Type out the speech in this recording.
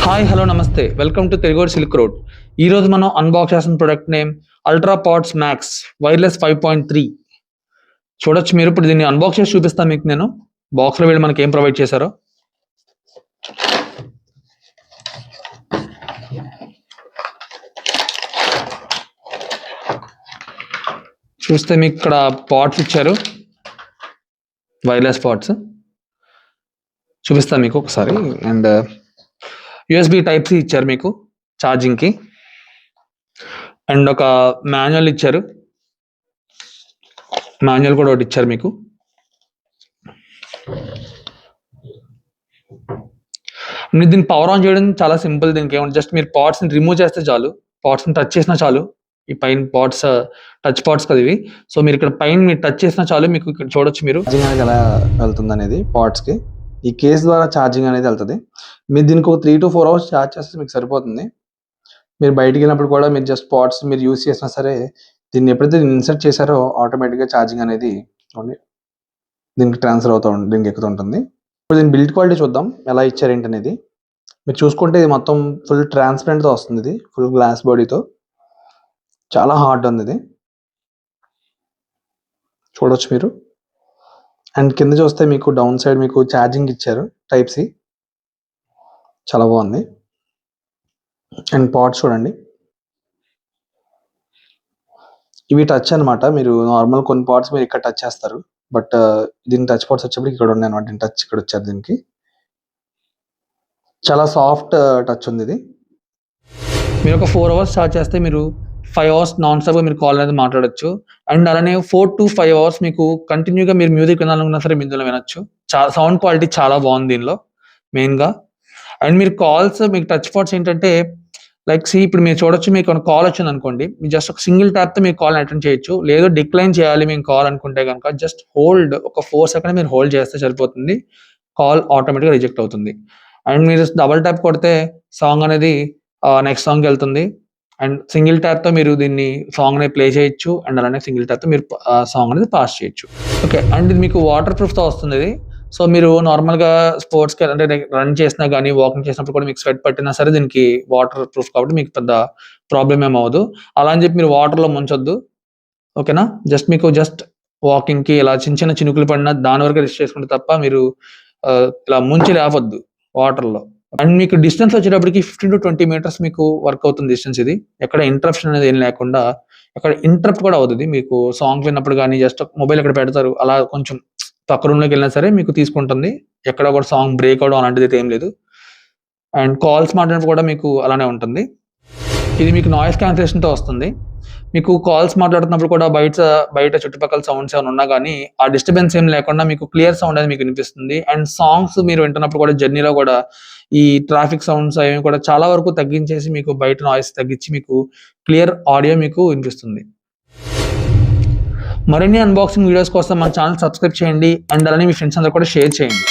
Hi hello నమస్తే welcome to Telugu Silk Road. ఈ రోజు మనం అన్బాక్స్ చేసిన product name Ultra Pods Max wireless 5.3 చూడొచ్చు. మీరు ఇప్పుడు దీన్ని అన్బాక్స్ చేసి చూపిస్తాను మీకు. నేను బాక్స్ లో వీళ్ళు మనకి ఏం ప్రొవైడ్ చేశారో చూస్తే మీకు ఇక్కడ పాడ్స్ ఇచ్చారు, వైర్లెస్ పాడ్స్ చూపిస్తాను మీకు ఒకసారి. అండ్ యూఎస్బి టైప్ సి ఇచ్చారు మీకు ఛార్జింగ్ కి, అండ్ ఒక మాన్యువల్ ఇచ్చారు, మాన్యువల్ కూడా ఒకటి ఇచ్చారు మీకు. మీరు దీన్ని పవర్ ఆన్ చేయడం చాలా సింపుల్. దీనికి ఏమంటే జస్ట్ మీరు పాడ్స్ ని రిమూవ్ చేస్తే చాలు, పాడ్స్ ని టచ్ చేసినా చాలు. ఈ పైన పాడ్స్ టచ్ పాడ్స్ కదా ఇవి. సో మీరు ఇక్కడ పైన మీరు టచ్ చేసినా చాలు, మీకు ఇక్కడ చూడొచ్చు మీరు ఛార్జింగ్ అనేది ఎలా వెళ్తుంది అనేది పాడ్స్ కి. ఈ కేస్ ద్వారా ఛార్జింగ్ అనేది వెళ్తుంది. మీరు దీనికి ఒక 3 to 4 hours ఛార్జ్ చేస్తే మీకు సరిపోతుంది. మీరు బయటికి వెళ్ళినప్పుడు కూడా మీరు జస్ట్ పాడ్స్ మీరు యూస్ చేసినా సరే, దీన్ని ఎప్పుడైతే ఇన్సర్ట్ చేశారో ఆటోమేటిక్గా ఛార్జింగ్ అనేది దీనికి ట్రాన్స్ఫర్ దీనికి ఎక్కుతూ ఉంటుంది. ఇప్పుడు దీని బిల్డ్ క్వాలిటీ చూద్దాం ఎలా ఇచ్చారు ఏంటి అనేది. మీరు చూసుకుంటే ఇది మొత్తం ఫుల్ ట్రాన్స్పరెంట్తో వస్తుంది. ఇది ఫుల్ గ్లాస్ బాడీతో చాలా హార్డ్ ఉంది ఇది, చూడొచ్చు మీరు. అండ్ కింద చూస్తే మీకు డౌన్ సైడ్ మీకు ఛార్జింగ్ ఇచ్చారు టైప్ సి, చాలా బాగుంది. అండ్ పాడ్స్ చూడండి, ఇవి టచ్ అనమాట. మీరు నార్మల్ కొన్ని పాడ్స్ మీరు ఇక్కడ టచ్ చేస్తారు, బట్ దీని టచ్ పాడ్స్ వచ్చేప్పటికి ఇక్కడ ఉన్నాయి అనమాట. దీని టచ్ ఇక్కడ వచ్చారు. దీనికి చాలా సాఫ్ట్ టచ్ ఉంది ఇది. మీరు ఒక 4 hours ఛార్జ్ చేస్తే మీరు 5 hours నాన్ స్టాప్ గా మీరు కాల్ అనేది మాట్లాడొచ్చు. అండ్ అలానే 4 to 5 hours మీకు కంటిన్యూగా మీరు మ్యూజిక్ వినాలనుకున్నా సరే ఇందులో వినొచ్చు. సౌండ్ క్వాలిటీ చాలా బాగుంది దీనిలో మెయిన్ గా. అండ్ మీరు కాల్స్ మీకు టచ్ పాడ్స్ ఏంటంటే లైక్ ఇప్పుడు మీరు చూడొచ్చు, మీకు కాల్ వచ్చింది అనుకోండి, మీరు జస్ట్ ఒక సింగిల్ ట్యాప్ తో మీరు కాల్ అటెండ్ చేయొచ్చు. లేదు డిక్లైన్ చేయాలి మేము కాల్ అనుకుంటే కనుక జస్ట్ హోల్డ్ ఒక 4 seconds మీరు హోల్డ్ చేస్తే సరిపోతుంది, కాల్ ఆటోమేటిక్గా రిజెక్ట్ అవుతుంది. అండ్ మీరు డబల్ ట్యాప్ కొడితే సాంగ్ అనేది నెక్స్ట్ సాంగ్కి వెళ్తుంది. అండ్ సింగిల్ ట్యాప్ తో మీరు దీన్ని సాంగ్ అనేది ప్లే చేయొచ్చు. అండ్ అలానే సింగిల్ ట్యాప్ తో మీరు సాంగ్ అనేది పాస్ చేయొచ్చు. ఓకే, అండ్ ఇది మీకు వాటర్ ప్రూఫ్ తో వస్తుంది ఇది. సో మీరు నార్మల్ గా స్పోర్ట్స్ కి అంటే రన్ చేసినా కానీ వాకింగ్ చేసినప్పుడు కూడా మీకు స్వెట్ పట్టినా సరే దీనికి వాటర్ ప్రూఫ్ కాబట్టి మీకు పెద్ద ప్రాబ్లం ఏం అవ్వదు. అలా అని చెప్పి మీరు వాటర్ లో ముంచొద్దు, ఓకేనా. జస్ట్ వాకింగ్ కి ఇలా చిన్న చిన్న చినుకులు పడినా దాని వరకు రిస్ట్ చేసుకుంటే తప్ప మీరు ఇలా ముంచి లేవద్దు వాటర్ లో. అండ్ మీకు డిస్టెన్స్ వచ్చేటప్పటికి 15 to 20 meters మీకు వర్క్ అవుతుంది డిస్టెన్స్. ఇది ఎక్కడ ఇంటరప్షన్ అనేది ఏం లేకుండా, ఎక్కడ ఇంటరప్ట్ కూడా అవుతుంది. మీకు సాంగ్ విన్నప్పుడు కానీ జస్ట్ మొబైల్ ఎక్కడ పెడతారు అలా కొంచెం పక్క రూమ్ లోకి వెళ్ళినా సరే మీకు తీసుకుంటుంది. ఎక్కడ కూడా సాంగ్ బ్రేక్ అవడం అలాంటిది అయితే ఏం లేదు. అండ్ కాల్స్ మాట్లాడినప్పుడు కూడా మీకు అలానే ఉంటుంది. ఇది మీకు నాయిస్ క్యాన్సిలేషన్ తో వస్తుంది. మీకు కాల్స్ మాట్లాడుతున్నప్పుడు కూడా బయట చుట్టుపక్కల సౌండ్స్ ఏమైనా ఉన్నా కానీ ఆ డిస్టర్బెన్స్ ఏం లేకుండా మీకు క్లియర్ సౌండ్ అనేది మీకు వినిపిస్తుంది. అండ్ సాంగ్స్ మీరు వింటున్నప్పుడు కూడా జర్నీలో కూడా ఈ ట్రాఫిక్ సౌండ్స్ అవి కూడా చాలా వరకు తగ్గించేసి మీకు బయట నాయిస్ తగ్గించి మీకు క్లియర్ ఆడియో మీకు వినిపిస్తుంది. మరిన్ని అన్బాక్సింగ్ వీడియోస్ కోసం మన ఛానల్ సబ్స్క్రైబ్ చేయండి. అండ్ అలానే మీ ఫ్రెండ్స్ అందరూ కూడా షేర్ చేయండి.